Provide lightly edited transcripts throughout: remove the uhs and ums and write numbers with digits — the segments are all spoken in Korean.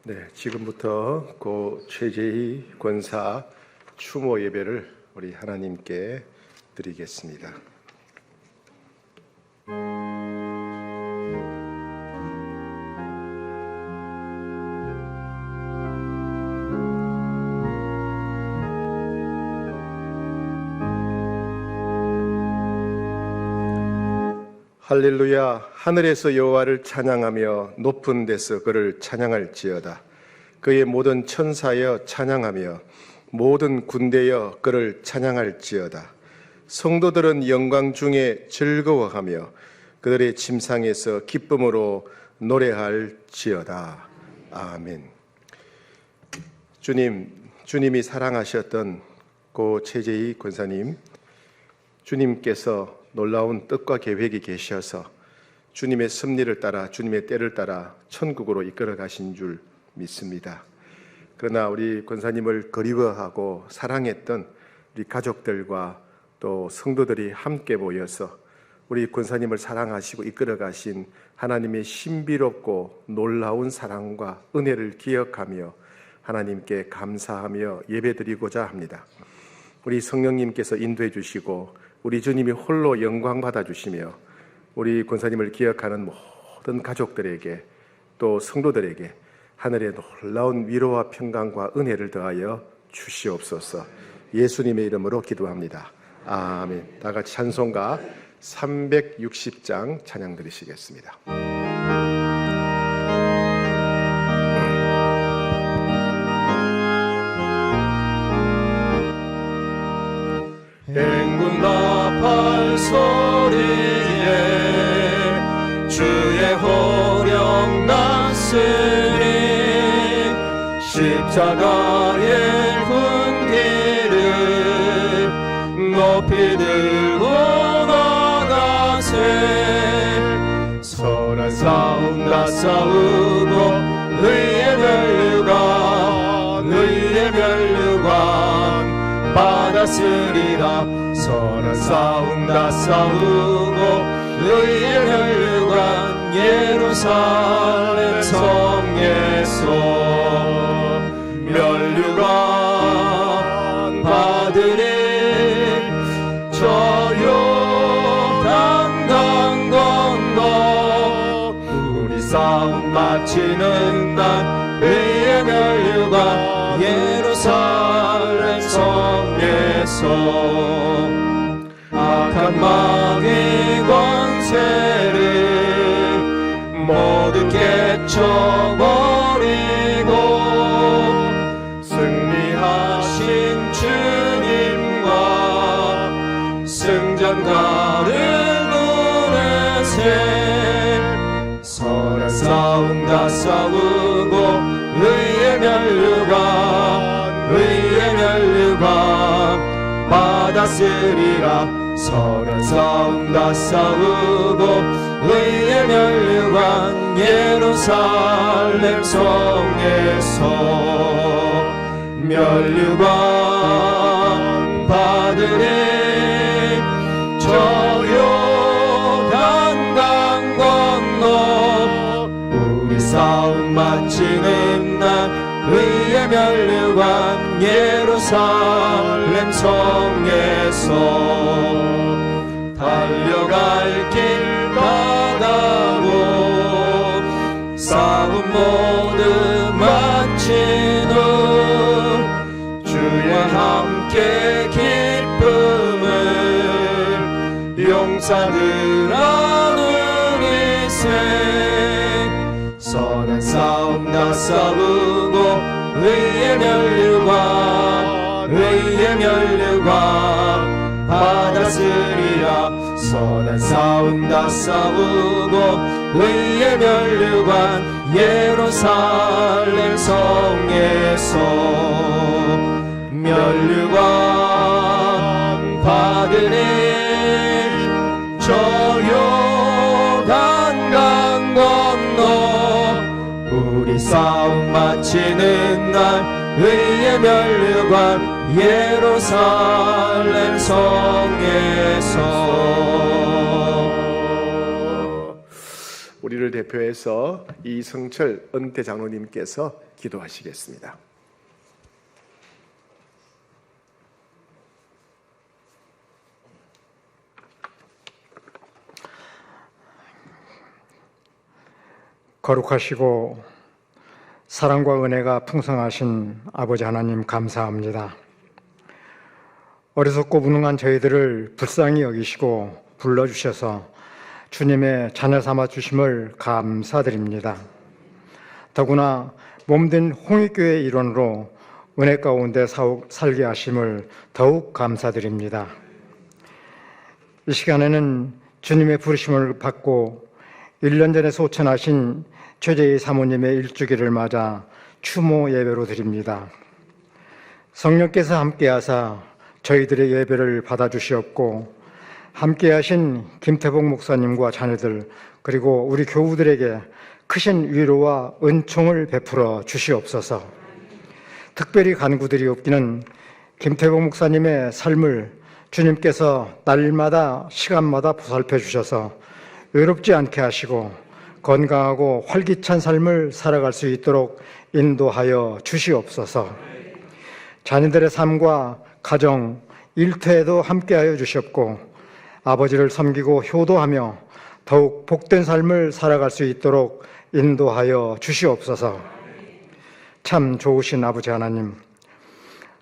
네, 지금부터 고 최재희 권사 추모 예배를 우리 하나님께 드리겠습니다. 할렐루야. 하늘에서 여호와를 찬양하며 높은 데서 그를 찬양할지어다. 그의 모든 천사여 찬양하며 모든 군대여 그를 찬양할지어다. 성도들은 영광 중에 즐거워하며 그들의 침상에서 기쁨으로 노래할지어다. 아멘. 주님이 사랑하셨던 고 최재희 권사님, 주님께서 놀라운 뜻과 계획이 계셔서 주님의 섭리를 따라 주님의 때를 따라 천국으로 이끌어 가신 줄 믿습니다. 그러나 우리 권사님을 그리워하고 사랑했던 우리 가족들과 또 성도들이 함께 모여서 우리 권사님을 사랑하시고 이끌어 가신 하나님의 신비롭고 놀라운 사랑과 은혜를 기억하며 하나님께 감사하며 예배드리고자 합니다. 우리 성령님께서 인도해 주시고 우리 주님이 홀로 영광 받아주시며 우리 권사님을 기억하는 모든 가족들에게 또 성도들에게 하늘의 놀라운 위로와 평강과 은혜를 더하여 주시옵소서. 예수님의 이름으로 기도합니다. 아멘. 다 같이 찬송가 360장 찬양 드리시겠습니다. 행군 나팔 소리에 주의 호령 났으니 십자가의 군기를 높이 들고 나가세. 선한 싸움 다 싸우고 의의 면류관 받았으리라. 선한 싸움 다 싸우고 의의 면류관 예루살렘 성에서 면류관 받으리. 저 요단 강 건너 우리 싸움 마치는 날 의의 면류관 예루살렘 성에서 악한 마귀 권세를 모두 깨쳐버리고 승리하신 주님과 승전가를 누르세. 선한 싸움 다 싸우고 의의 면류관 받았으리라. 선한 싸움 다 싸우고 의의 면류관 예루살렘 성에서 면류관 받으리. 저 요단 강 건너 우리 싸움 마치는 날 의의 면류관 예루살렘 성에서 달려갈 길 다가고 싸움 모두 마친 후 주와 함께 기쁨을 용사들 나누리세. 선한 싸움 다 싸우고 의의 면류관 받았으리라. 선한 싸움 다 싸우고 의의 면류관 예루살렘 성에서 면류관 받으리. 저 요단 강 건너 우리 싸움 마치는 날 의의 면류관 예루살렘 성에서. 우리를 대표해서 이성철 은퇴 장로님께서 기도하시겠습니다. 거룩하시고 사랑과 은혜가 풍성하신 아버지 하나님 감사합니다. 어리석고 무능한 저희들을 불쌍히 여기시고 불러주셔서 주님의 자녀 삼아 주심을 감사드립니다. 더구나 몸된 홍익교회 일원으로 은혜 가운데 살게 하심을 더욱 감사드립니다. 이 시간에는 주님의 부르심을 받고 1년 전에 소천하신 최재희 사모님의 일주기를 맞아 추모 예배로 드립니다. 성령께서 함께하사 저희들의 예배를 받아주시옵고 함께하신 김태복 목사님과 자녀들 그리고 우리 교우들에게 크신 위로와 은총을 베풀어 주시옵소서. 특별히 간구들이 없기는 김태복 목사님의 삶을 주님께서 날마다 시간마다 보살펴 주셔서 외롭지 않게 하시고 건강하고 활기찬 삶을 살아갈 수 있도록 인도하여 주시옵소서. 자녀들의 삶과 가정, 일터에도 함께하여 주셨고 아버지를 섬기고 효도하며 더욱 복된 삶을 살아갈 수 있도록 인도하여 주시옵소서. 참 좋으신 아버지 하나님,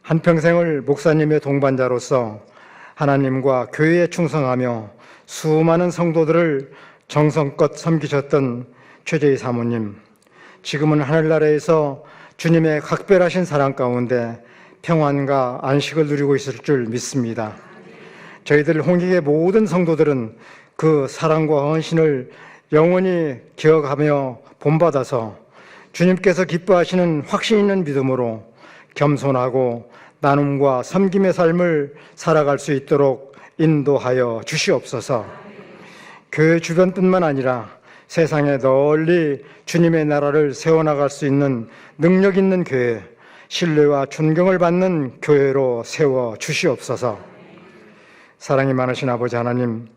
한평생을 목사님의 동반자로서 하나님과 교회에 충성하며 수많은 성도들을 정성껏 섬기셨던 최재희 사모님, 지금은 하늘나라에서 주님의 각별하신 사랑 가운데 평안과 안식을 누리고 있을 줄 믿습니다. 저희들 홍익의 모든 성도들은 그 사랑과 헌신을 영원히 기억하며 본받아서 주님께서 기뻐하시는 확신 있는 믿음으로 겸손하고 나눔과 섬김의 삶을 살아갈 수 있도록 인도하여 주시옵소서. 교회 주변뿐만 아니라 세상에 널리 주님의 나라를 세워나갈 수 있는 능력 있는 교회, 신뢰와 존경을 받는 교회로 세워 주시옵소서. 사랑이 많으신 아버지 하나님,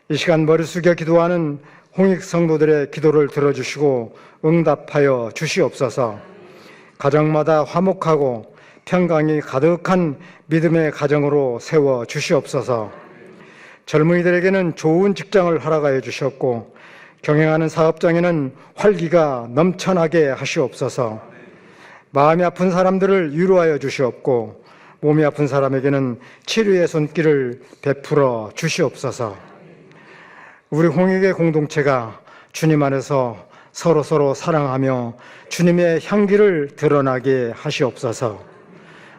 이 시간 머리 숙여 기도하는 홍익 성도들의 기도를 들어주시고 응답하여 주시옵소서. 가정마다 화목하고 평강이 가득한 믿음의 가정으로 세워 주시옵소서. 젊은이들에게는 좋은 직장을 허락하여 주셨고 경영하는 사업장에는 활기가 넘쳐나게 하시옵소서. 마음이 아픈 사람들을 위로하여 주시옵고 몸이 아픈 사람에게는 치료의 손길을 베풀어 주시옵소서. 우리 홍익의 공동체가 주님 안에서 서로 사랑하며 주님의 향기를 드러나게 하시옵소서.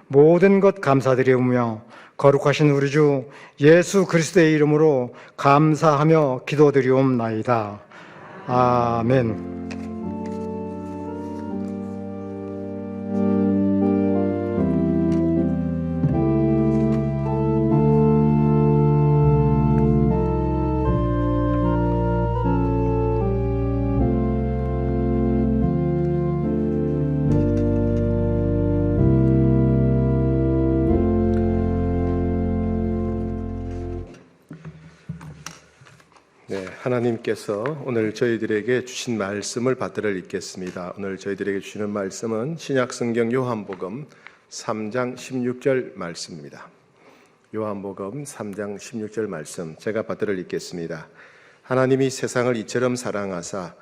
모든 것 감사드리오며 거룩하신 우리 주 예수 그리스도의 이름으로 감사하며 기도드리옵나이다. 아멘. 하나님께서 오늘 저희들에게 주신 말씀을 받들어 읽겠습니다. 오늘 저희들에게 주시는 말씀은 신약성경 요한복음 3장 16절 말씀입니다. 요한복음 3장 16절 말씀 제가 받들어 읽겠습니다. 하나님이 세상을 이처럼 사랑하사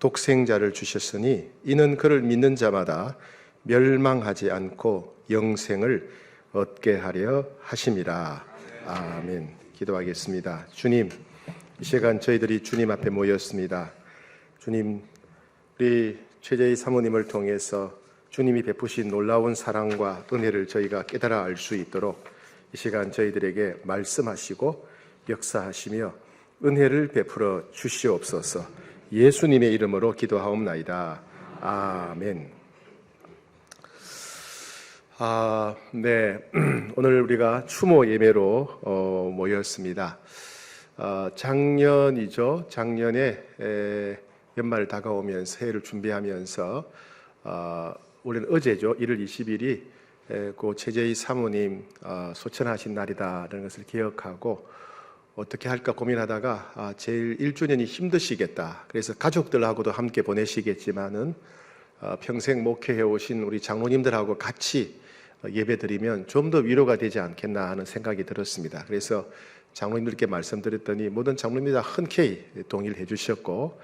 독생자를 주셨으니 이는 그를 믿는 자마다 멸망하지 않고 영생을 얻게 하려 하심이라. 아멘. 기도하겠습니다. 주님, 이 시간 저희들이 주님 앞에 모였습니다. 주님, 우리 최재희 사모님을 통해서 주님이 베푸신 놀라운 사랑과 은혜를 저희가 깨달아 알 수 있도록 이 시간 저희들에게 말씀하시고 역사하시며 은혜를 베풀어 주시옵소서. 예수님의 이름으로 기도하옵나이다. 아멘. 오늘 우리가 추모 예배로 모였습니다. 작년이죠. 작년에 연말 다가오면서 새해를 준비하면서 올해는 어제죠. 1월 20일이 그 최재희 사모님 소천하신 날이다라는 것을 기억하고 어떻게 할까 고민하다가 제일 1주년이 힘드시겠다. 그래서 가족들하고도 함께 보내시겠지만은 평생 목회해 오신 우리 장로님들하고 같이 예배드리면 좀 더 위로가 되지 않겠나 하는 생각이 들었습니다. 그래서 장로님들께 말씀드렸더니 모든 장로님들이 다 흔쾌히 동의를 해주셨고,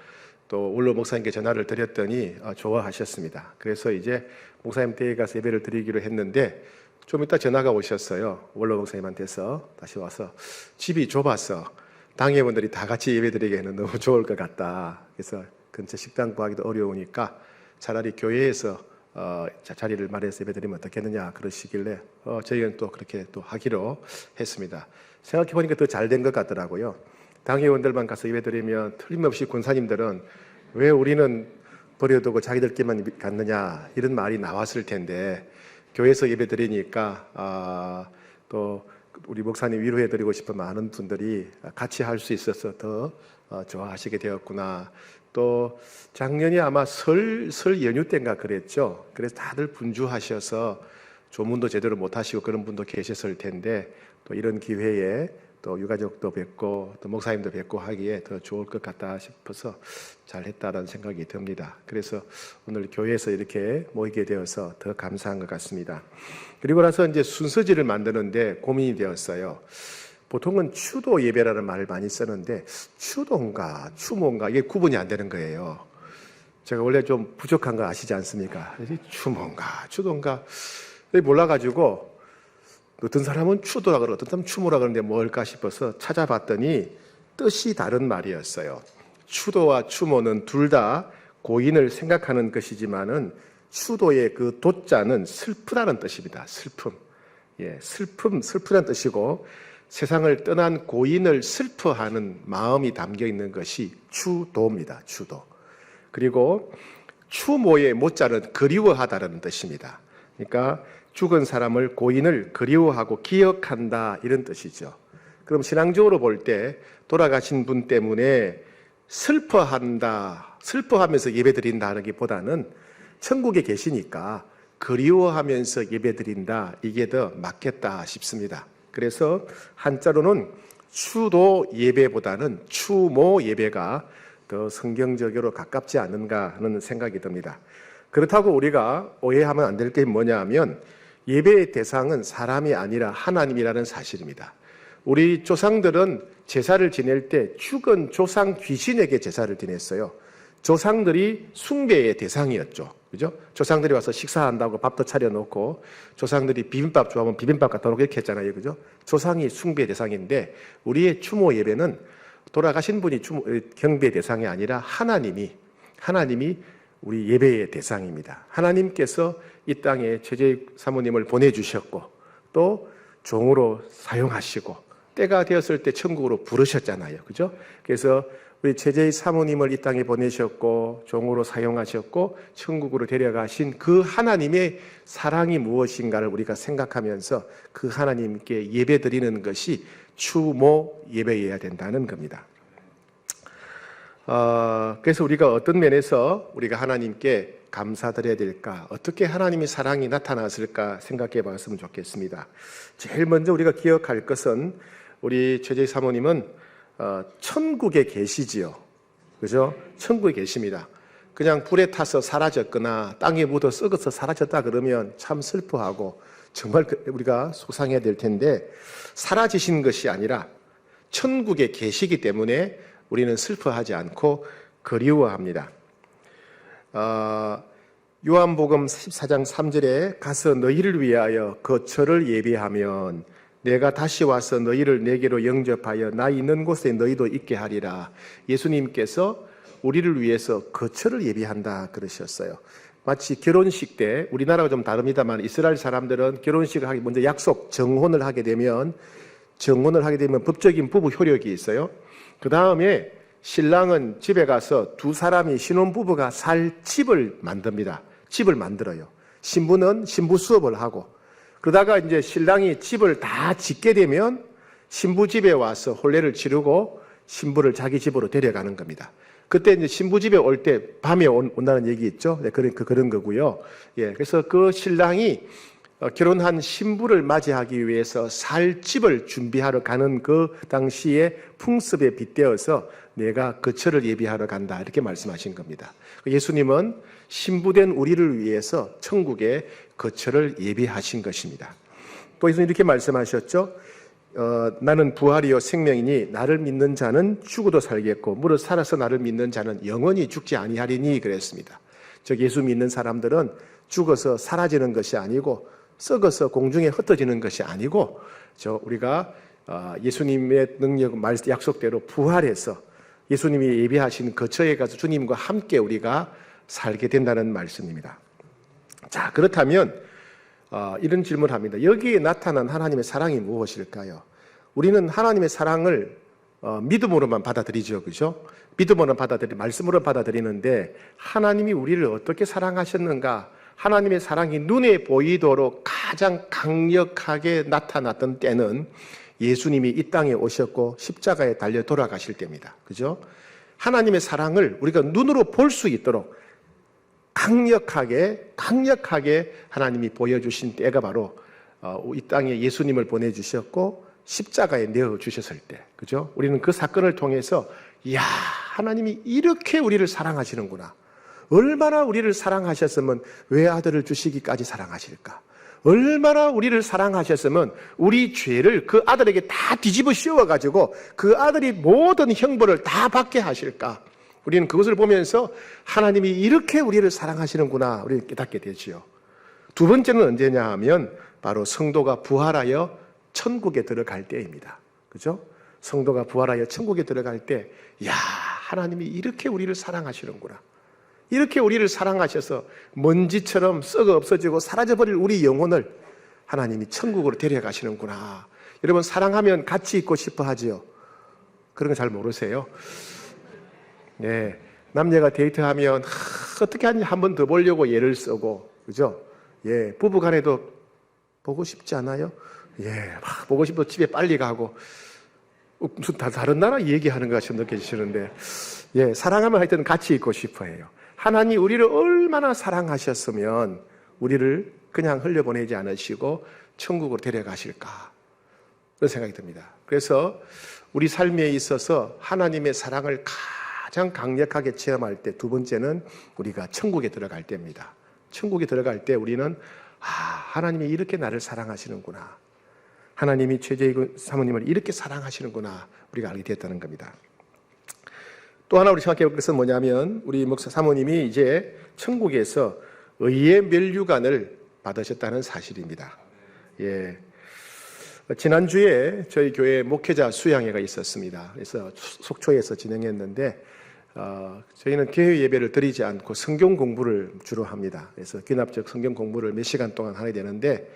또 원로 목사님께 전화를 드렸더니 좋아하셨습니다. 그래서 이제 목사님 댁에 가서 예배를 드리기로 했는데, 좀 이따 전화가 오셨어요. 원로 목사님한테서 다시 와서 집이 좁아서 당회원들이 다 같이 예배드리기에는 너무 좋을 것 같다. 그래서 근처 식당 구하기도 어려우니까 차라리 교회에서 자리를 마련해서 예배드리면 어떻겠느냐 그러시길래 저희는 또 그렇게 또 하기로 했습니다. 생각해 보니까 더 잘 된 것 같더라고요. 당회원들만 가서 예배드리면 틀림없이 권사님들은 왜 우리는 버려두고 자기들끼리만 갔느냐 이런 말이 나왔을 텐데, 교회에서 예배드리니까 또 우리 목사님 위로해드리고 싶은 많은 분들이 같이 할 수 있어서 더 좋아하시게 되었구나. 또 작년이 아마 설 연휴 때인가 그랬죠. 그래서 다들 분주하셔서 조문도 제대로 못하시고 그런 분도 계셨을 텐데, 또 이런 기회에 또 유가족도 뵙고 또 목사님도 뵙고 하기에 더 좋을 것 같다 싶어서 잘했다라는 생각이 듭니다. 그래서 오늘 교회에서 이렇게 모이게 되어서 더 감사한 것 같습니다. 그리고 나서 이제 순서지를 만드는데 고민이 되었어요. 보통은 추도 예배라는 말을 많이 쓰는데 추도인가 추모인가 이게 구분이 안 되는 거예요. 제가 원래 좀 부족한 거 아시지 않습니까? 추모인가 추도인가 몰라가지고 어떤 사람은 추도라 그러고 어떤 사람은 추모라 그러는데 뭘까 싶어서 찾아봤더니 뜻이 다른 말이었어요. 추도와 추모는 둘 다 고인을 생각하는 것이지만은 추도의 그 도자는 슬프다는 뜻입니다. 슬픔. 슬프다는 뜻이고, 세상을 떠난 고인을 슬퍼하는 마음이 담겨 있는 것이 추도입니다. 추도. 그리고 추모의 모자는 그리워하다라는 뜻입니다. 그러니까 죽은 사람을, 고인을 그리워하고 기억한다 이런 뜻이죠. 그럼 신앙적으로 볼 때 돌아가신 분 때문에 슬퍼한다, 슬퍼하면서 예배드린다는 것보다는 천국에 계시니까 그리워하면서 예배드린다, 이게 더 맞겠다 싶습니다. 그래서 한자로는 추도 예배보다는 추모 예배가 더 성경적으로 가깝지 않은가 하는 생각이 듭니다. 그렇다고 우리가 오해하면 안 될 게 뭐냐 하면 예배의 대상은 사람이 아니라 하나님이라는 사실입니다. 우리 조상들은 제사를 지낼 때 죽은 조상 귀신에게 제사를 지냈어요. 조상들이 숭배의 대상이었죠. 그죠? 조상들이 와서 식사한다고 밥도 차려놓고, 조상들이 비빔밥 좋아하면 비빔밥 갖다 놓고 이렇게 했잖아요. 그죠? 조상이 숭배의 대상인데, 우리의 추모 예배는 돌아가신 분이 경배의 대상이 아니라 하나님이 우리 예배의 대상입니다. 하나님께서 이 땅에 최재익 사모님을 보내주셨고, 또 종으로 사용하시고, 때가 되었을 때 천국으로 부르셨잖아요. 그죠? 그래서 우리 최재희 사모님을 이 땅에 보내셨고 종으로 사용하셨고 천국으로 데려가신 그 하나님의 사랑이 무엇인가를 우리가 생각하면서 그 하나님께 예배드리는 것이 추모 예배여야 된다는 겁니다. 그래서 우리가 어떤 면에서 우리가 하나님께 감사드려야 될까, 어떻게 하나님의 사랑이 나타났을까 생각해 봤으면 좋겠습니다. 제일 먼저 우리가 기억할 것은 우리 최재희 사모님은 천국에 계시지요. 그죠? 천국에 계십니다. 그냥 불에 타서 사라졌거나 땅에 묻어 썩어서 사라졌다 그러면 참 슬퍼하고 정말 우리가 속상해야 될 텐데, 사라지신 것이 아니라 천국에 계시기 때문에 우리는 슬퍼하지 않고 그리워합니다. 요한복음 14장 3절에 가서 너희를 위하여 거처를 예비하면 내가 다시 와서 너희를 내게로 영접하여 나 있는 곳에 너희도 있게 하리라. 예수님께서 우리를 위해서 거처를 예비한다 그러셨어요. 마치 결혼식 때, 우리나라가 좀 다릅니다만 이스라엘 사람들은 결혼식을 하기 먼저 약속, 정혼을 하게 되면 법적인 부부 효력이 있어요. 그 다음에 신랑은 집에 가서 두 사람이 신혼부부가 살 집을 만듭니다. 집을 만들어요. 신부는 신부 수업을 하고, 그러다가 이제 신랑이 집을 다 짓게 되면 신부 집에 와서 혼례를 치르고 신부를 자기 집으로 데려가는 겁니다. 그때 이제 신부 집에 올 때 밤에 온다는 얘기 있죠. 네, 그런 거고요. 그래서 그 신랑이 결혼한 신부를 맞이하기 위해서 살 집을 준비하러 가는 그 당시에 풍습에 빗대어서 내가 거처를 예비하러 간다 이렇게 말씀하신 겁니다. 예수님은 신부된 우리를 위해서 천국의 거처를 예비하신 것입니다. 또 예수님 이렇게 말씀하셨죠. 나는 부활이요 생명이니 나를 믿는 자는 죽어도 살겠고 무릇 살아서 나를 믿는 자는 영원히 죽지 아니하리니 그랬습니다. 즉 예수 믿는 사람들은 죽어서 사라지는 것이 아니고 썩어서 공중에 흩어지는 것이 아니고 우리가 예수님의 능력 약속대로 부활해서 예수님이 예비하신 거처에 가서 주님과 함께 우리가 살게 된다는 말씀입니다. 자, 그렇다면 이런 질문을 합니다. 여기에 나타난 하나님의 사랑이 무엇일까요? 우리는 하나님의 사랑을 믿음으로만 받아들이죠, 그죠? 믿음으로 말씀으로 받아들이는데 하나님이 우리를 어떻게 사랑하셨는가? 하나님의 사랑이 눈에 보이도록 가장 강력하게 나타났던 때는 예수님이 이 땅에 오셨고 십자가에 달려 돌아가실 때입니다. 그죠? 하나님의 사랑을 우리가 눈으로 볼 수 있도록 강력하게 하나님이 보여주신 때가 바로 이 땅에 예수님을 보내주셨고 십자가에 내어주셨을 때, 그죠? 우리는 그 사건을 통해서 이야, 하나님이 이렇게 우리를 사랑하시는구나. 얼마나 우리를 사랑하셨으면 왜 아들을 주시기까지 사랑하실까? 얼마나 우리를 사랑하셨으면 우리 죄를 그 아들에게 다 뒤집어 씌워가지고 그 아들이 모든 형벌을 다 받게 하실까? 우리는 그것을 보면서 하나님이 이렇게 우리를 사랑하시는구나 우리는 깨닫게 되지요. 두 번째는 언제냐 하면 바로 성도가 부활하여 천국에 들어갈 때입니다. 그죠? 성도가 부활하여 천국에 들어갈 때, 야, 하나님이 이렇게 우리를 사랑하시는구나. 이렇게 우리를 사랑하셔서 먼지처럼 썩어 없어지고 사라져버릴 우리 영혼을 하나님이 천국으로 데려가시는구나. 여러분, 사랑하면 같이 있고 싶어 하지요? 그런 거 잘 모르세요? 네. 남녀가 데이트하면 어떻게 하는지 한 번 더 보려고 애를 쓰고, 그죠? 예. 부부 간에도 보고 싶지 않아요? 예. 막 보고 싶어 집에 빨리 가고, 무슨 다른 나라 얘기하는 것 같이 느껴지시는데, 예. 사랑하면 하여튼 같이 있고 싶어 해요. 하나님 우리를 얼마나 사랑하셨으면 우리를 그냥 흘려보내지 않으시고 천국으로 데려가실까? 그런 생각이 듭니다. 그래서 우리 삶에 있어서 하나님의 사랑을 가장 강력하게 체험할 때 두 번째는 우리가 천국에 들어갈 때입니다. 천국에 들어갈 때 우리는 하나님이 이렇게 나를 사랑하시는구나. 하나님이 최재희 사모님을 이렇게 사랑하시는구나. 우리가 알게 됐다는 겁니다. 또 하나 우리 생각해 볼 것은 뭐냐면 우리 목사 사모님이 이제 천국에서 의의 면류관을 받으셨다는 사실입니다. 예. 지난주에 저희 교회 목회자 수양회가 있었습니다. 그래서 속초에서 진행했는데 저희는 개회 예배를 드리지 않고 성경 공부를 주로 합니다. 그래서 귀납적 성경 공부를 몇 시간 동안 하게 되는데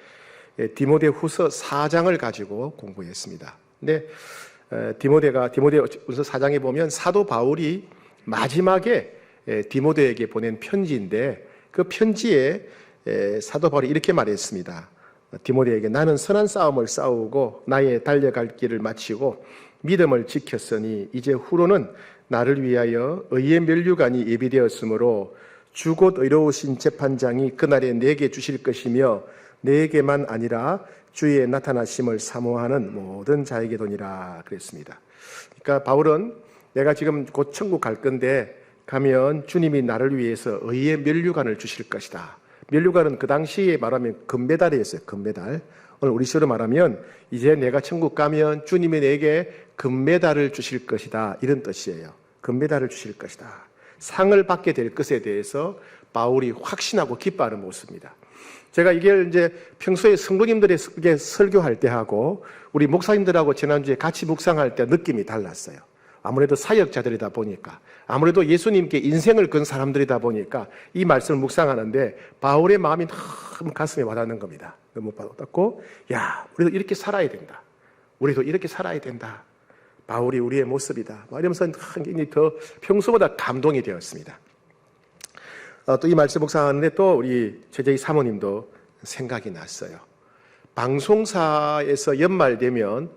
디모데후서 4장을 가지고 공부했습니다. 근데 디모데후서 4장에 보면 사도 바울이 마지막에 디모데에게 보낸 편지인데 그 편지에 사도 바울이 이렇게 말했습니다. 디모데에게 나는 선한 싸움을 싸우고 나의 달려갈 길을 마치고 믿음을 지켰으니 이제 후로는 나를 위하여 의의 면류관이 예비되었으므로 주 곧 의로우신 재판장이 그날에 내게 주실 것이며 내게만 아니라 주의 나타나심을 사모하는 모든 자에게도니라 그랬습니다. 그러니까 바울은 내가 지금 곧 천국 갈 건데 가면 주님이 나를 위해서 의의 면류관을 주실 것이다. 면류관은 그 당시에 말하면 금메달이었어요. 금메달. 오늘 우리 식으로 말하면 이제 내가 천국 가면 주님이 내게 금메달을 주실 것이다. 이런 뜻이에요. 금메달을 주실 것이다. 상을 받게 될 것에 대해서 바울이 확신하고 기뻐하는 모습입니다. 제가 이게 이제 평소에 성도님들에게 설교할 때 하고 우리 목사님들하고 지난주에 같이 묵상할 때 느낌이 달랐어요. 아무래도 사역자들이다 보니까 아무래도 예수님께 인생을 건 사람들이다 보니까 이 말씀을 묵상하는데 바울의 마음이 너무 가슴에 와닿는 겁니다. 너무 와닿고 야, 우리도 이렇게 살아야 된다. 우리도 이렇게 살아야 된다. 바울이 우리의 모습이다. 이러면서 굉장히 더 평소보다 감동이 되었습니다. 또 이 말씀 묵상하는데 또 우리 최재희 사모님도 생각이 났어요. 방송사에서 연말되면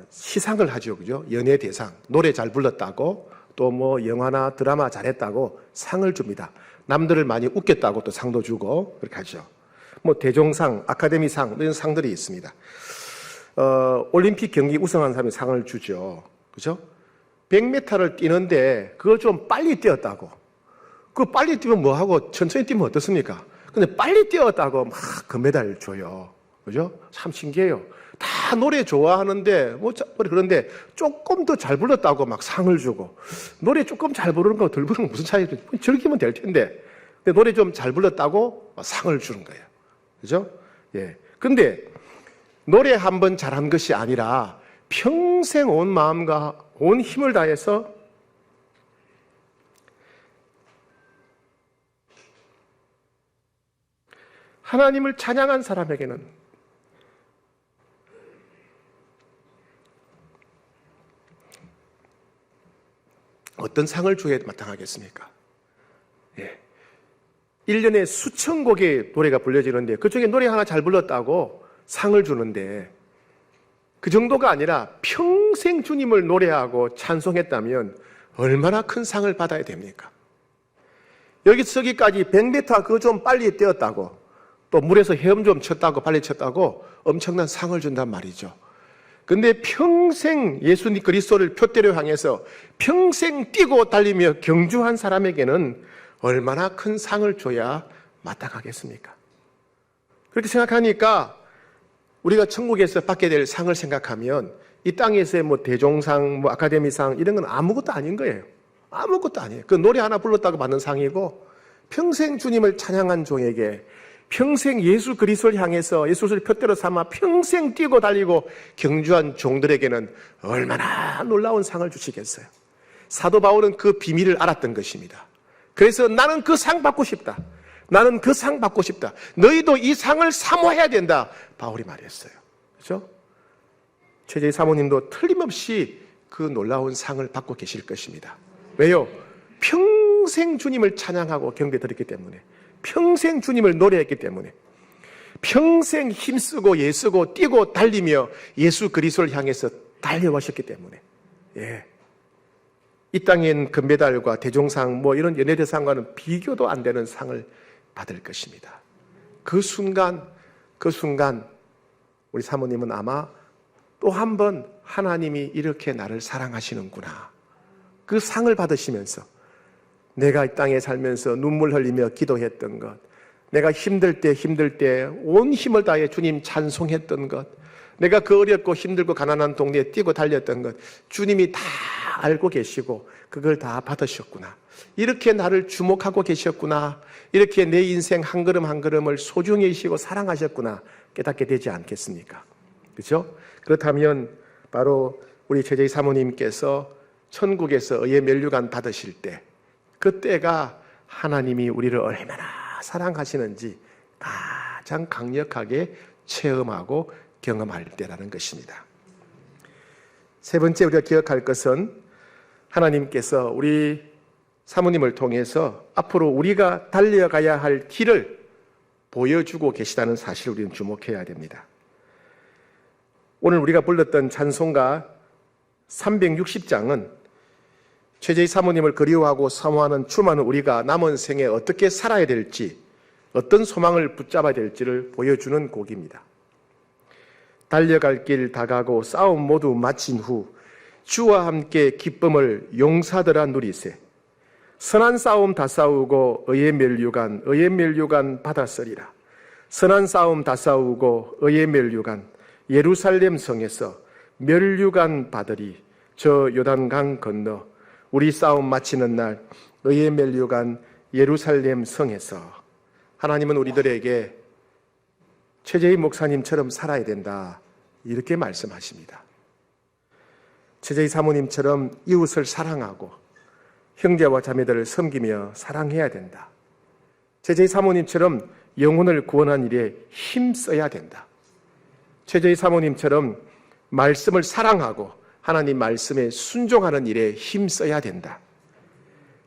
시상을 하죠, 그죠? 연예대상, 노래 잘 불렀다고 또 뭐 영화나 드라마 잘했다고 상을 줍니다. 남들을 많이 웃겼다고 또 상도 주고 그렇게 하죠. 뭐 대종상, 아카데미상 이런 상들이 있습니다. 올림픽 경기 우승한 사람이 상을 주죠, 그죠? 100m를 뛰는데 그걸 좀 빨리 뛰었다고. 그 빨리 뛰면 뭐하고 천천히 뛰면 어떻습니까? 근데 빨리 뛰었다고 막 금메달 줘요. 그죠? 참 신기해요. 다 노래 좋아하는데, 그런데 조금 더 잘 불렀다고 막 상을 주고, 노래 조금 잘 부르는 거 덜 부르는 거 무슨 차이가 즐기면 될 텐데, 근데 노래 좀 잘 불렀다고 상을 주는 거예요. 그죠? 예. 근데 노래 한 번 잘한 것이 아니라 평생 온 마음과 온 힘을 다해서 하나님을 찬양한 사람에게는 어떤 상을 줘야 마땅하겠습니까? 예. 1년에 수천 곡의 노래가 불려지는데 그중에 노래 하나 잘 불렀다고 상을 주는데 그 정도가 아니라 평생 주님을 노래하고 찬송했다면 얼마나 큰 상을 받아야 됩니까? 여기서 저기까지 100m 그거 좀 빨리 뛰었다고 또 물에서 헤엄 좀 쳤다고 빨리 쳤다고 엄청난 상을 준단 말이죠. 근데 평생 예수님 그리스도를 표대로 향해서 평생 뛰고 달리며 경주한 사람에게는 얼마나 큰 상을 줘야 마땅하겠습니까? 그렇게 생각하니까 우리가 천국에서 받게 될 상을 생각하면 이 땅에서의 뭐 대종상, 뭐 아카데미상 이런 건 아무것도 아닌 거예요. 아무것도 아니에요. 그 노래 하나 불렀다고 받는 상이고 평생 주님을 찬양한 종에게 평생 예수 그리스도를 향해서 예수를 표대로 삼아 평생 뛰고 달리고 경주한 종들에게는 얼마나 놀라운 상을 주시겠어요. 사도 바울은 그 비밀을 알았던 것입니다. 그래서 나는 그 상 받고 싶다. 나는 그 상 받고 싶다. 너희도 이 상을 사모해야 된다. 바울이 말했어요. 그렇죠? 최재희 사모님도 틀림없이 그 놀라운 상을 받고 계실 것입니다. 왜요? 평생 주님을 찬양하고 경배드렸기 때문에, 평생 주님을 노래했기 때문에, 평생 힘쓰고 애쓰고 뛰고 달리며 예수 그리스도를 향해서 달려오셨기 때문에, 예. 이 땅엔 금메달과 대종상 뭐 이런 연예대상과는 비교도 안 되는 상을 받을 것입니다. 그 순간 우리 사모님은 아마 또 한 번 하나님이 이렇게 나를 사랑하시는구나, 그 상을 받으시면서 내가 이 땅에 살면서 눈물 흘리며 기도했던 것, 내가 힘들 때 온 힘을 다해 주님 찬송했던 것, 내가 그 어렵고 힘들고 가난한 동네에 뛰고 달렸던 것 주님이 다 알고 계시고 그걸 다 받으셨구나, 이렇게 나를 주목하고 계셨구나, 이렇게 내 인생 한 걸음 한 걸음을 소중히 여기시고 사랑하셨구나 깨닫게 되지 않겠습니까? 그렇죠? 그렇다면 바로 우리 최재희 사모님께서 천국에서 의의 면류관 받으실 때, 그때가 하나님이 우리를 얼마나 사랑하시는지 가장 강력하게 체험하고 경험할 때라는 것입니다. 세 번째 우리가 기억할 것은 하나님께서 우리 사모님을 통해서 앞으로 우리가 달려가야 할 길을 보여주고 계시다는 사실을 우리는 주목해야 됩니다. 오늘 우리가 불렀던 찬송가 360장은 최재희 사모님을 그리워하고 사모하는 추모하는 우리가 남은 생에 어떻게 살아야 될지, 어떤 소망을 붙잡아야 될지를 보여주는 곡입니다. 달려갈 길 다가고 싸움 모두 마친 후 주와 함께 기쁨을 용사들아 누리세. 선한 싸움 다 싸우고 의의 면류관 받았으리라. 선한 싸움 다 싸우고 의의 면류관 예루살렘 성에서 면류관 받으리. 저 요단강 건너 우리 싸움 마치는 날 의의 면류관 예루살렘 성에서. 하나님은 우리들에게 최재희 목사님처럼 살아야 된다, 이렇게 말씀하십니다. 최재희 사모님처럼 이웃을 사랑하고 형제와 자매들을 섬기며 사랑해야 된다. 최재희 사모님처럼 영혼을 구원한 일에 힘써야 된다. 최재희 사모님처럼 말씀을 사랑하고 하나님 말씀에 순종하는 일에 힘써야 된다.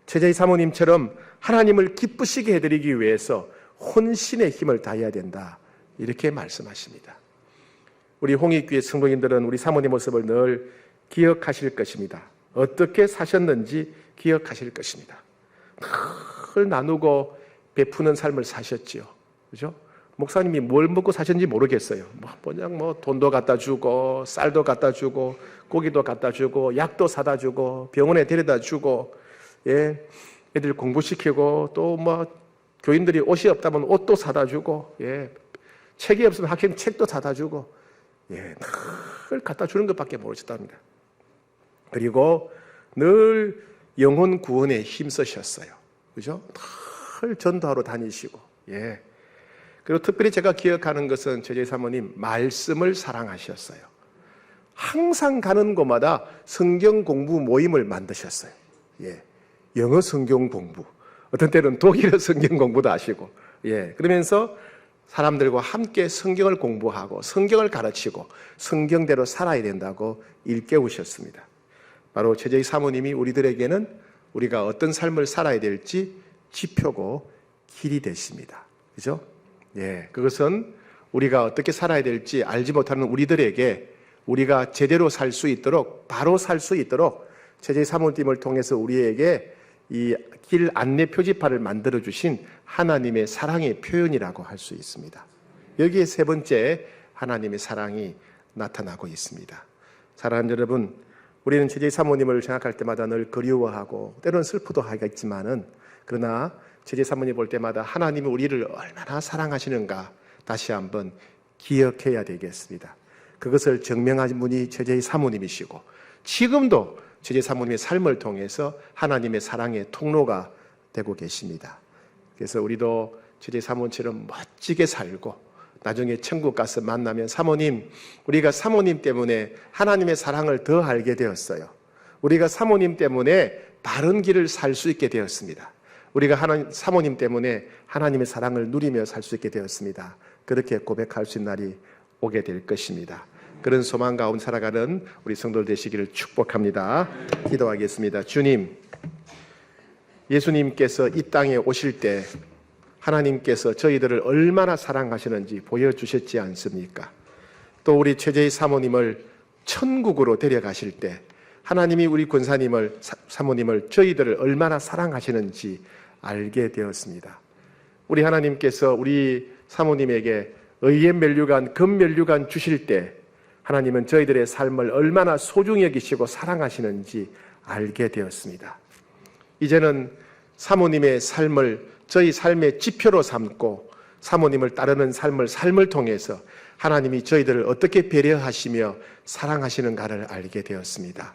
최재희 사모님처럼 하나님을 기쁘시게 해드리기 위해서 혼신의 힘을 다해야 된다, 이렇게 말씀하십니다. 우리 홍익교회 성도님들은 우리 사모님 모습을 늘 기억하실 것입니다. 어떻게 사셨는지 기억하실 것입니다. 늘 나누고 베푸는 삶을 사셨지요. 그죠? 목사님이 뭘 먹고 사셨는지 모르겠어요. 그냥 돈도 갖다 주고, 쌀도 갖다 주고, 고기도 갖다 주고, 약도 사다 주고, 병원에 데려다 주고, 예, 애들 공부시키고 또 뭐 교인들이 옷이 없다면 옷도 사다 주고, 책이 없으면 학생 책도 사다 주고, 늘 갖다 주는 것밖에 모르셨답니다. 그리고 늘 영혼 구원에 힘쓰셨어요. 그죠? 늘 전도하러 다니시고, 그리고 특별히 제가 기억하는 것은 저희 사모님 말씀을 사랑하셨어요. 항상 가는 곳마다 성경 공부 모임을 만드셨어요. 영어 성경 공부, 어떤 때는 독일어 성경 공부도 하시고, 그러면서 사람들과 함께 성경을 공부하고 성경을 가르치고 성경대로 살아야 된다고 일깨우셨습니다. 바로 저희 사모님이 우리들에게는 우리가 어떤 삶을 살아야 될지 지표고 길이 되십니다. 그죠? 그것은 우리가 어떻게 살아야 될지 알지 못하는 우리들에게 우리가 제대로 살 수 있도록, 바로 살 수 있도록 저희 사모님을 통해서 우리에게 이 길 안내 표지판을 만들어 주신 하나님의 사랑의 표현이라고 할 수 있습니다. 여기에 세 번째 하나님의 사랑이 나타나고 있습니다. 사랑하는 여러분, 우리는 저희 사모님을 생각할 때마다 늘 그리워하고 때로는 슬프도 하겠지만은, 그러나 저희 사모님 볼 때마다 하나님이 우리를 얼마나 사랑하시는가 다시 한번 기억해야 되겠습니다. 그것을 증명하신 분이 저희 사모님이시고, 지금도 저희 사모님의 삶을 통해서 하나님의 사랑의 통로가 되고 계십니다. 그래서 우리도 저희 사모님처럼 멋지게 살고 나중에 천국 가서 만나면, 사모님, 우리가 사모님 때문에 하나님의 사랑을 더 알게 되었어요. 우리가 사모님 때문에 바른 길을 살 수 있게 되었습니다. 우리가 사모님 때문에 하나님의 사랑을 누리며 살 수 있게 되었습니다. 그렇게 고백할 수 있는 날이 오게 될 것입니다. 그런 소망 가운데 살아가는 우리 성도들 되시기를 축복합니다. 기도하겠습니다. 주님, 예수님께서 이 땅에 오실 때 하나님께서 저희들을 얼마나 사랑하시는지 보여주셨지 않습니까? 또 우리 최재희 사모님을 천국으로 데려가실 때 하나님이 우리 권사님을, 사모님을, 저희들을 얼마나 사랑하시는지 알게 되었습니다. 우리 하나님께서 우리 사모님에게 의의 면류관, 금면류관 주실 때 하나님은 저희들의 삶을 얼마나 소중히 여기시고 사랑하시는지 알게 되었습니다. 이제는 사모님의 삶을 저희 삶의 지표로 삼고 사모님을 따르는 삶을 통해서 하나님이 저희들을 어떻게 배려하시며 사랑하시는가를 알게 되었습니다.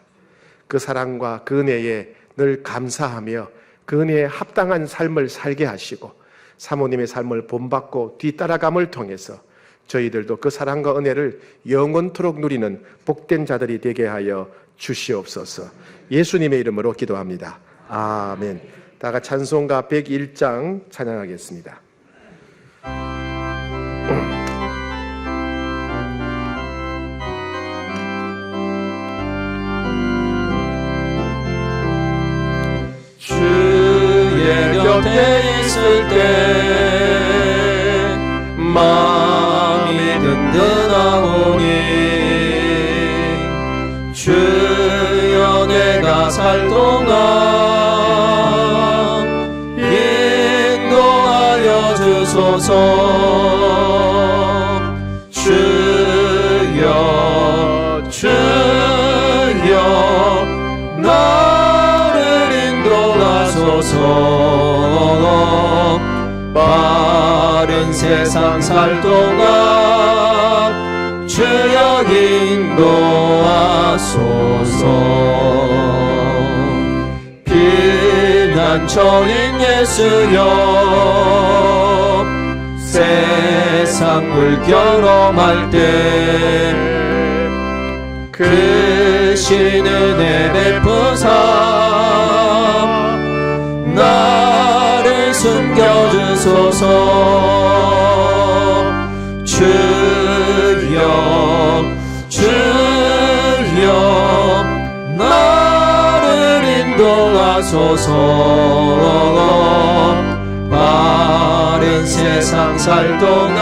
그 사랑과 그 은혜에 늘 감사하며 그 은혜에 합당한 삶을 살게 하시고 사모님의 삶을 본받고 뒤따라감을 통해서 저희들도 그 사랑과 은혜를 영원토록 누리는 복된 자들이 되게 하여 주시옵소서. 예수님의 이름으로 기도합니다. 아멘. 다 같이 찬송가 101장 찬양하겠습니다. 주의 곁에 있을 때 마음이 든든하오니 주여 내가 살 동안 인도하여 주소서. 주여 주여 나를 인도하소서. 바른 세상 살 동안 주여 인도하소서. 피난처인 예수여 세상 물결험할 때 크신 은혜 베푸사 나를 숨겨주소서. 주여 주여 나를 인도하소서. 바른 세상 살 동안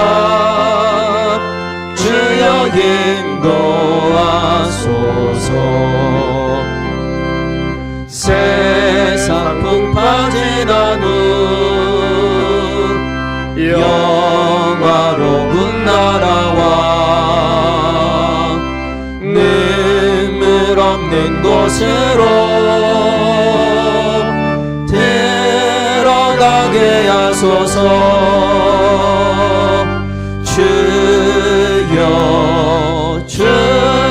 주여 인도하소서. 세상 풍파지난 후 영화로운 나라와 눈물 없는 곳으로 하게 하소서. 주여 주여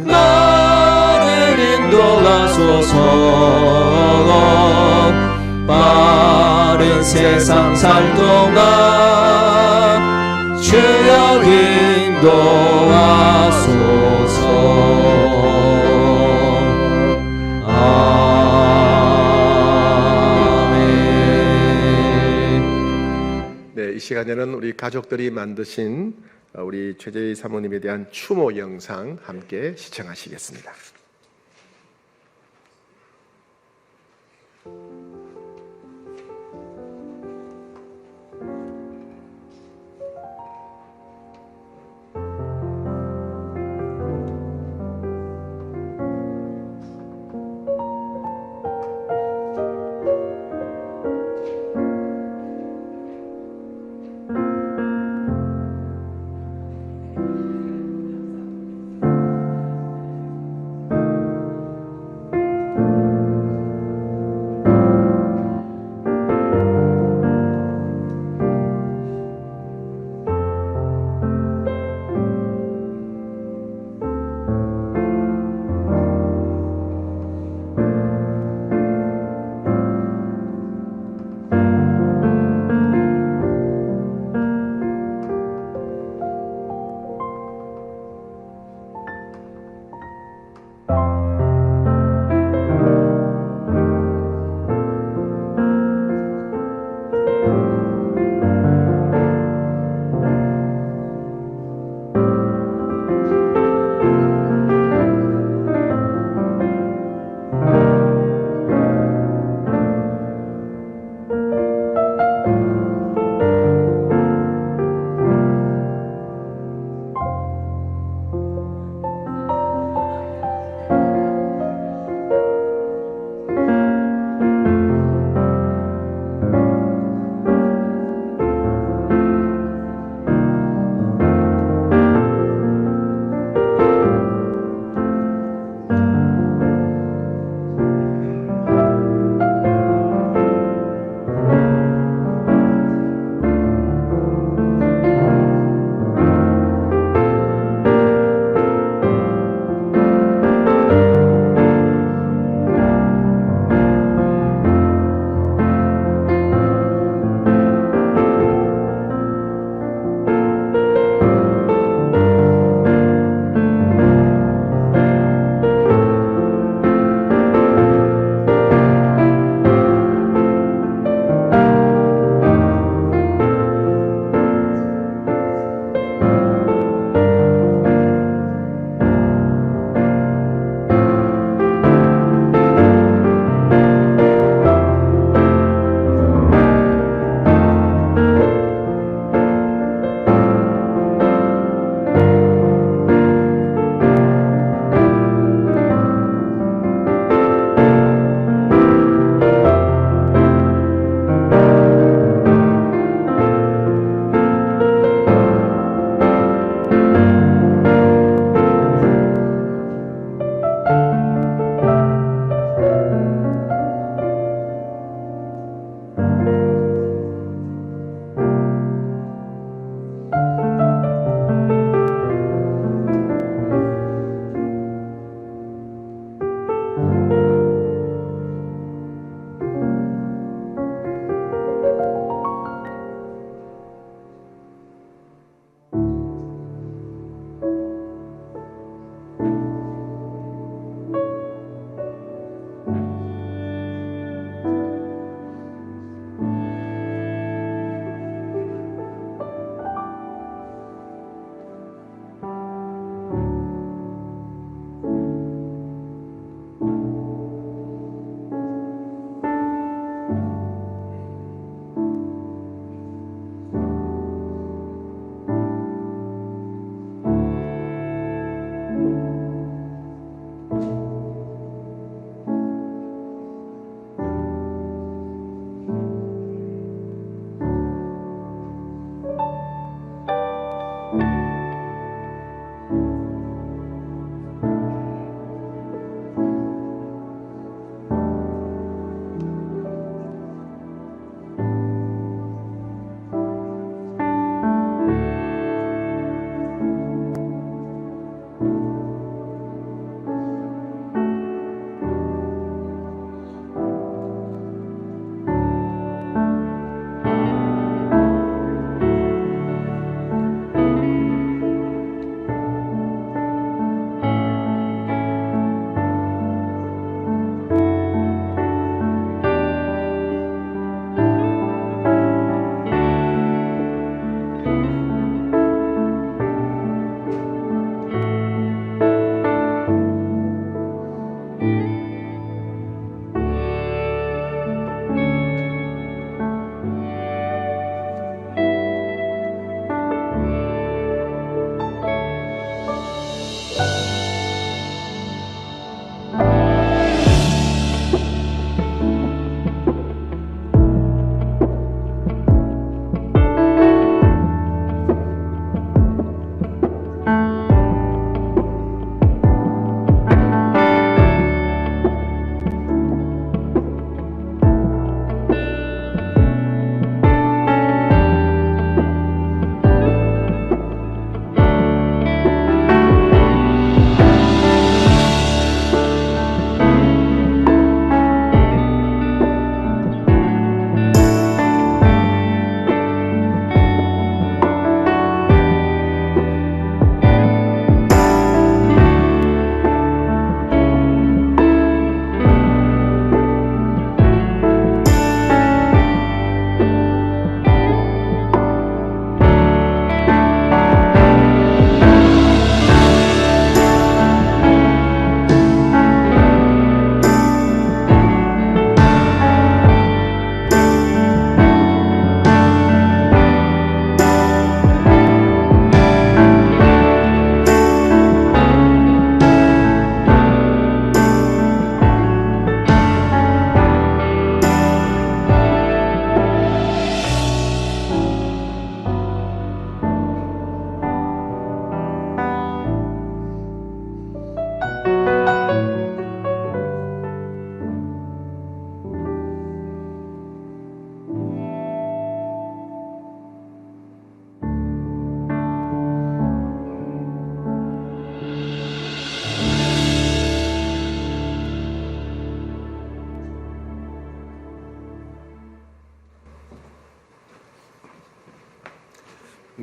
나를 인도하소서. 빠른 세상 살 동안 주여 인도하소서. 네, 이 시간에는 우리 가족들이 만드신 우리 최재희 사모님에 대한 추모 영상 함께 시청하시겠습니다.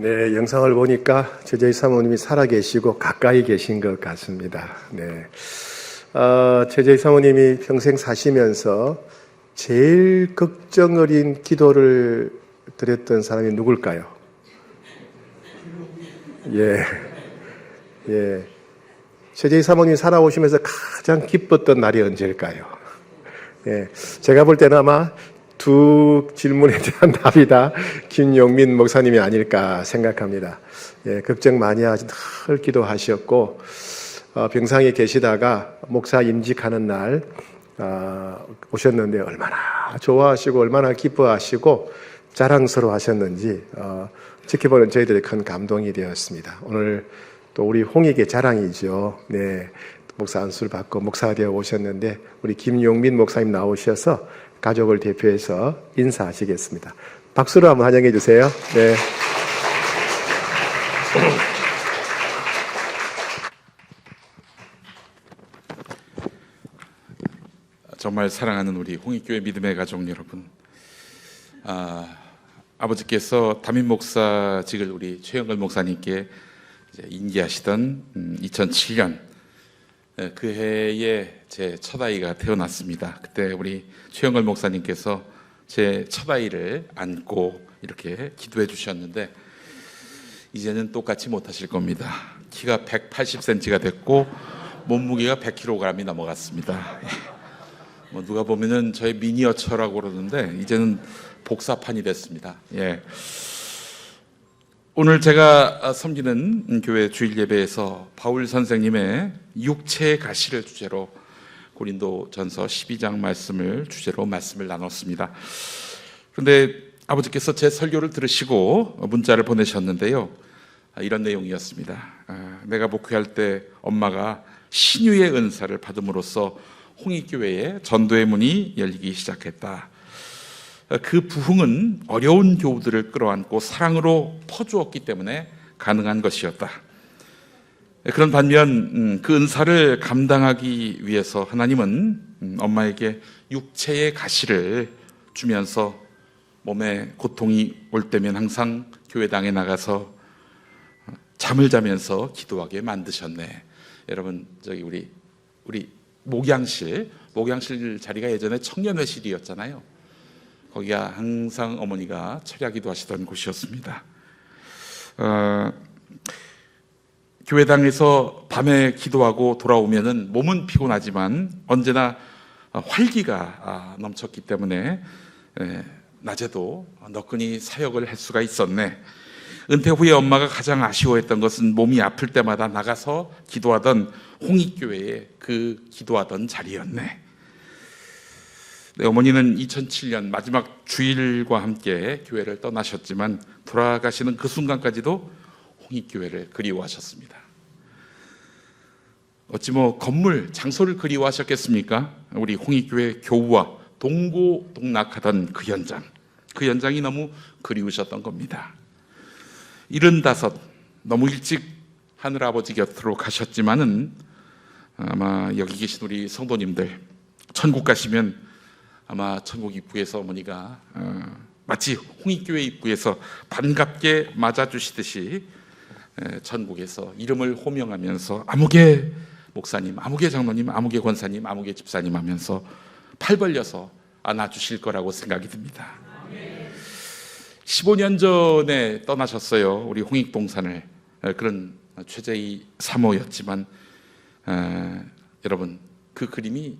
네, 영상을 보니까 최재희 사모님이 살아계시고 가까이 계신 것 같습니다. 네, 최재희 사모님이 평생 사시면서 제일 걱정 어린 기도를 드렸던 사람이 누굴까요? 예. 최재희 사모님이 살아오시면서 가장 기뻤던 날이 언제일까요? 예. 제가 볼 때는 아마 두 질문에 대한 답이 다 김용민 목사님이 아닐까 생각합니다. 예, 걱정 많이 하시, 늘 기도하셨고, 병상에 계시다가 목사 임직하는 날, 오셨는데 얼마나 좋아하시고 얼마나 기뻐하시고 자랑스러워 하셨는지, 지켜보는 저희들의 큰 감동이 되었습니다. 오늘 또 우리 홍익의 자랑이죠. 네. 목사 안수를 받고 목사가 되어 오셨는데, 우리 김용민 목사님 나오셔서 가족을 대표해서 인사하시겠습니다. 박수로 한번 환영해 주세요. 네. 정말 사랑하는 우리 홍익교회 믿음의 가족 여러분, 아버지께서 담임 목사직을 우리 최영걸 목사님께 인계하시던 2007년 그 해에 제 첫 아이가 태어났습니다. 그때 우리 최영걸 목사님께서 제 첫 아이를 안고 이렇게 기도해 주셨는데, 이제는 똑같이 못하실 겁니다. 키가 180cm가 됐고 몸무게가 100kg이 넘어갔습니다. 뭐 누가 보면은 저의 미니어처라고 그러는데 이제는 복사판이 됐습니다. 예. 오늘 제가 섬기는 교회 주일 예배에서 바울 선생님의 육체의 가시를 주제로 고린도전서 12장 말씀을 주제로 말씀을 나눴습니다. 그런데 아버지께서 제 설교를 들으시고 문자를 보내셨는데요, 이런 내용이었습니다. 내가 목회할 때 엄마가 신유의 은사를 받음으로써 홍익교회에 전도의 문이 열리기 시작했다. 그 부흥은 어려운 교우들을 끌어안고 사랑으로 퍼주었기 때문에 가능한 것이었다. 그런 반면 그 은사를 감당하기 위해서 하나님은 엄마에게 육체의 가시를 주면서 몸에 고통이 올 때면 항상 교회당에 나가서 잠을 자면서 기도하게 만드셨네. 여러분, 저기 우리 목양실 자리가 예전에 청년회실이었잖아요. 거기가 항상 어머니가 철야기도 하시던 곳이었습니다. 교회당에서 밤에 기도하고 돌아오면은 몸은 피곤하지만 언제나 활기가 넘쳤기 때문에 낮에도 너끈히 사역을 할 수가 있었네. 은퇴 후에 엄마가 가장 아쉬워했던 것은 몸이 아플 때마다 나가서 기도하던 홍익교회의 그 기도하던 자리였네. 네, 어머니는 2007년 마지막 주일과 함께 교회를 떠나셨지만 돌아가시는 그 순간까지도 홍익교회를 그리워하셨습니다. 어찌 뭐 건물, 장소를 그리워하셨겠습니까? 우리 홍익교회 교우와 동고동락하던 그 현장이 너무 그리우셨던 겁니다. 75, 너무 일찍 하늘아버지 곁으로 가셨지만은 아마 여기 계신 우리 성도님들, 천국 가시면 아마 천국 입구에서 어머니가 마치 홍익교회 입구에서 반갑게 맞아주시듯이 천국에서 이름을 호명하면서 아무개 목사님, 아무개 장로님, 아무개 권사님, 아무개 집사님 하면서 팔 벌려서 안아주실 거라고 생각이 듭니다. 15년 전에 떠나셨어요. 우리 홍익동산을. 그런 최재희 사모였지만 여러분, 그 그림이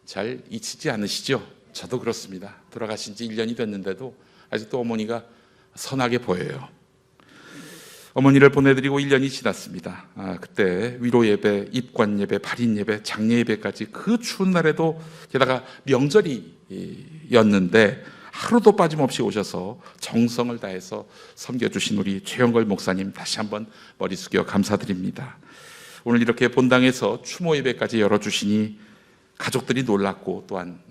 잘 잊히지 않으시죠? 저도 그렇습니다. 돌아가신 지 1년이 됐는데도 아직도 어머니가 선하게 보여요. 어머니를 보내드리고 1년이 지났습니다. 그때 위로 예배, 입관 예배, 발인 예배, 장례 예배까지 그 추운 날에도, 게다가 명절이었는데 하루도 빠짐없이 오셔서 정성을 다해서 섬겨주신 우리 최영걸 목사님, 다시 한번 머리 숙여 감사드립니다. 오늘 이렇게 본당에서 추모 예배까지 열어주시니 가족들이 놀랐고 또한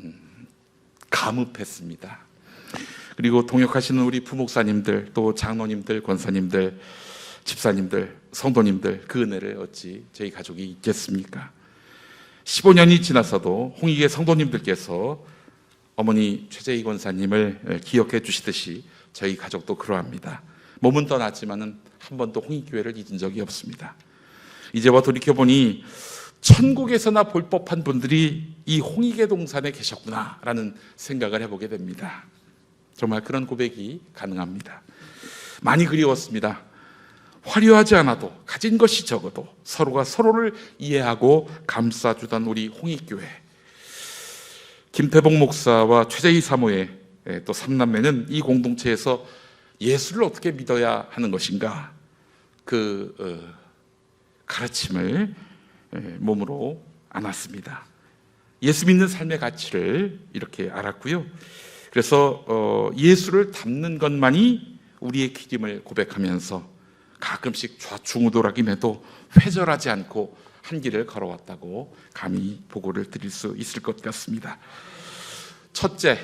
감흡했습니다. 그리고 동역하시는 우리 부목사님들, 또 장로님들, 권사님들, 집사님들, 성도님들, 그 은혜를 어찌 저희 가족이 잊겠습니까? 15년이 지나서도 홍익의 성도님들께서 어머니 최재희 권사님을 기억해 주시듯이 저희 가족도 그러합니다. 몸은 떠났지만은 한 번도 홍익교회를 잊은 적이 없습니다. 이제와 돌이켜보니 천국에서나 볼 법한 분들이 이 홍익의 동산에 계셨구나라는 생각을 해보게 됩니다. 정말 그런 고백이 가능합니다. 많이 그리웠습니다. 화려하지 않아도 가진 것이 적어도 서로가 서로를 이해하고 감싸주던 우리 홍익교회. 김태복 목사와 최재희 사모의 또 삼남매는 이 공동체에서 예수를 어떻게 믿어야 하는 것인가 그 가르침을 몸으로 안았습니다. 예수 믿는 삶의 가치를 이렇게 알았고요. 그래서 예수를 닮는 것만이 우리의 길임을 고백하면서 가끔씩 좌충우돌하긴 해도 회절하지 않고 한 길을 걸어왔다고 감히 보고를 드릴 수 있을 것 같습니다. 첫째,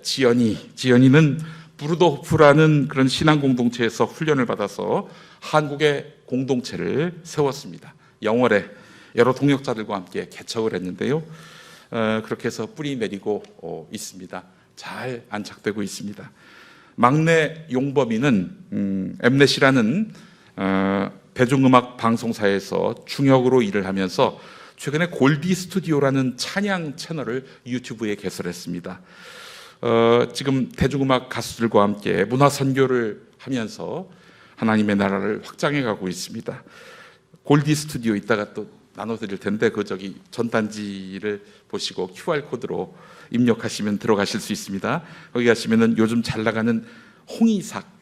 지연이는 부르도호프라는 그런 신앙 공동체에서 훈련을 받아서 한국의 공동체를 세웠습니다. 영월에 여러 동역자들과 함께 개척을 했는데요. 그렇게 해서 뿌리 내리고 있습니다. 잘 안착되고 있습니다. 막내 용범이는 엠넷이라는 대중음악 방송사에서 중역으로 일을 하면서 최근에 골디 스튜디오라는 찬양 채널을 유튜브에 개설했습니다. 지금 대중음악 가수들과 함께 문화 선교를 하면서 하나님의 나라를 확장해 가고 있습니다. 골디 스튜디오 이따가 또 나눠드릴 텐데 그 저기 전단지를 보시고 QR코드로 입력하시면 들어가실 수 있습니다. 거기 가시면은 요즘 잘 나가는 홍이삭,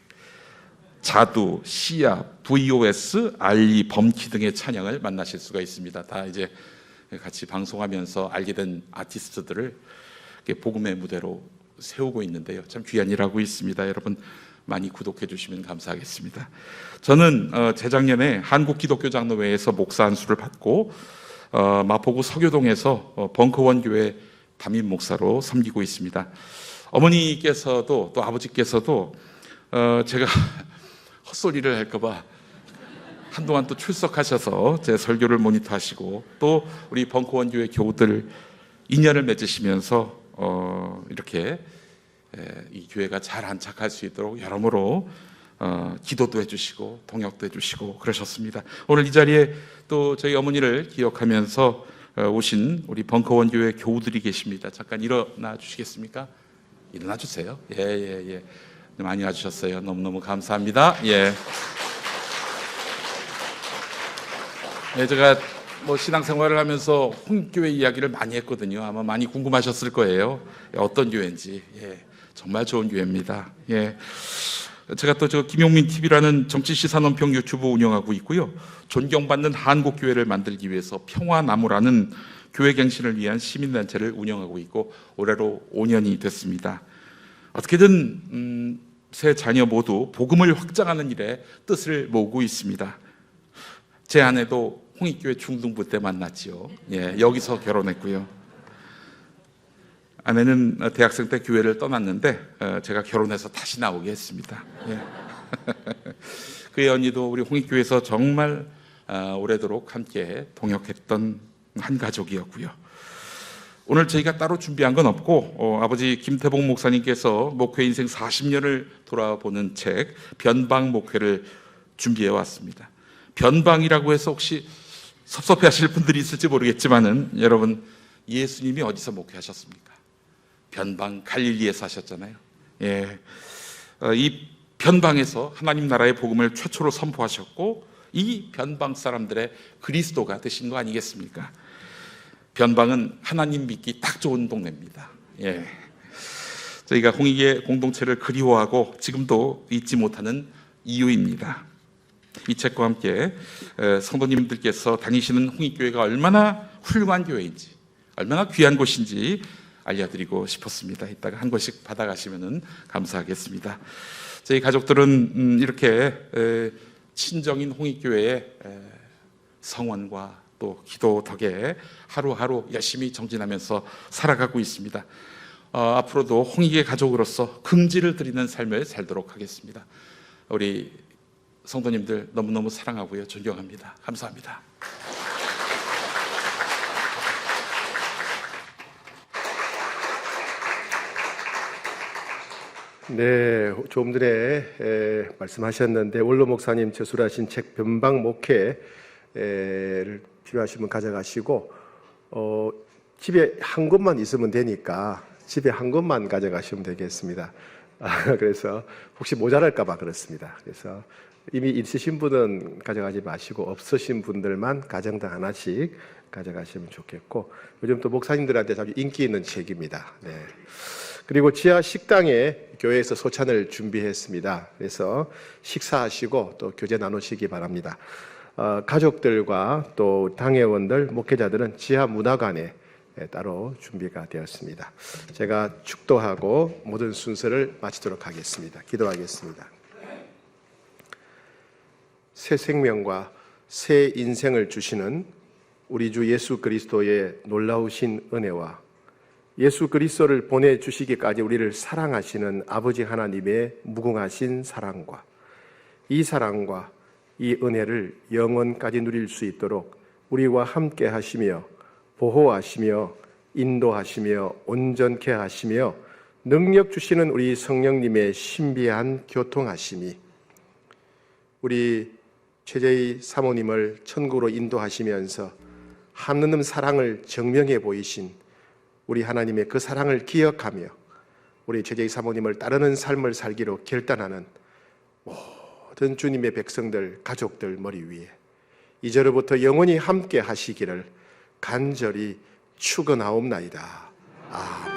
자두, 시압, VOS, 알리, 범키 등의 찬양을 만나실 수가 있습니다. 다 이제 같이 방송하면서 알게 된 아티스트들을 복음의 무대로 세우고 있는데요. 참 귀한 일 하고 있습니다. 여러분 많이 구독해 주시면 감사하겠습니다. 저는 재작년에 한국기독교장로회에서 목사 안수를 받고 마포구 서교동에서 벙커원 교회 담임 목사로 섬기고 있습니다. 어머니께서도 또 아버지께서도 제가 헛소리를 할까봐 한동안 또 출석하셔서 제 설교를 모니터하시고 또 우리 벙커원 교회 교우들 인연을 맺으시면서 이렇게 이 교회가 잘 안착할 수 있도록 여러모로 기도도 해주시고 동역도 해주시고 그러셨습니다. 오늘 이 자리에 또 저희 어머니를 기억하면서 오신 우리 벙커원 교회 교우들이 계십니다. 잠깐 일어나 주시겠습니까? 일어나 주세요. 예. 많이 와주셨어요. 너무너무 감사합니다. 예, 제가 신앙생활을 하면서 홍익교회 이야기를 많이 했거든요. 아마 많이 궁금하셨을 거예요. 어떤 교회인지. 정말 좋은 교회입니다. 제가 또 김용민 TV라는 정치시사논평 유튜브 운영하고 있고요. 존경받는 한국교회를 만들기 위해서 평화나무라는 교회 갱신을 위한 시민단체를 운영하고 있고 올해로 5년이 됐습니다. 어떻게든 세 자녀 모두 복음을 확장하는 일에 뜻을 모으고 있습니다. 제 아내도 홍익교회 중등부 때 만났지요. 여기서 결혼했고요. 아내는 대학생 때 교회를 떠났는데 제가 결혼해서 다시 나오게 했습니다. 그의 언니도 우리 홍익교회에서 정말 오래도록 함께 동역했던 한 가족이었고요. 오늘 저희가 따로 준비한 건 없고 아버지 김태복 목사님께서 목회 인생 40년을 돌아보는 책 변방 목회를 준비해 왔습니다. 변방이라고 해서 혹시 섭섭해 하실 분들이 있을지 모르겠지만은 여러분 예수님이 어디서 목회하셨습니까? 변방 갈릴리에서 하셨잖아요. 이 변방에서 하나님 나라의 복음을 최초로 선포하셨고 이 변방 사람들의 그리스도가 되신 거 아니겠습니까? 변방은 하나님 믿기 딱 좋은 동네입니다. 저희가 홍익의 공동체를 그리워하고 지금도 잊지 못하는 이유입니다. 이 책과 함께 성도님들께서 다니시는 홍익교회가 얼마나 훌륭한 교회인지, 얼마나 귀한 곳인지 알려드리고 싶었습니다. 이따가 한 권씩 받아가시면 감사하겠습니다. 저희 가족들은 이렇게 친정인 홍익교회의 성원과 또 기도 덕에 하루하루 열심히 정진하면서 살아가고 있습니다. 앞으로도 홍익의 가족으로서 긍지를 드리는 삶을 살도록 하겠습니다. 우리 성도님들 너무너무 사랑하고요, 존경합니다. 감사합니다. 네, 조금 전에 말씀하셨는데 원로 목사님 저술하신 책 변방 목회를 필요하신 분 가져가시고 집에 한 권만 있으면 되니까 집에 한 권만 가져가시면 되겠습니다. 그래서 혹시 모자랄까 봐 그렇습니다. 그래서 이미 있으신 분은 가져가지 마시고 없으신 분들만 가정당 하나씩 가져가시면 좋겠고, 요즘 또 목사님들한테 아주 인기 있는 책입니다. 네. 그리고 지하 식당에 교회에서 소찬을 준비했습니다. 그래서 식사하시고 또 교제 나누시기 바랍니다. 가족들과 또 당회원들, 목회자들은 지하 문화관에 따로 준비가 되었습니다. 제가 축도하고 모든 순서를 마치도록 하겠습니다. 기도하겠습니다. 새 생명과 새 인생을 주시는 우리 주 예수 그리스도의 놀라우신 은혜와 예수 그리스도를 보내주시기까지 우리를 사랑하시는 아버지 하나님의 무궁하신 사랑과 이 사랑과 이 은혜를 영원까지 누릴 수 있도록 우리와 함께 하시며 보호하시며 인도하시며 온전케 하시며 능력 주시는 우리 성령님의 신비한 교통하심이 우리 최재희 사모님을 천국으로 인도하시면서 한없는 사랑을 증명해 보이신 우리 하나님의 그 사랑을 기억하며 우리 최재희 사모님을 따르는 삶을 살기로 결단하는 모든 주님의 백성들, 가족들 머리 위에 이제로부터 영원히 함께 하시기를 간절히 축원하옵나이다. 아멘.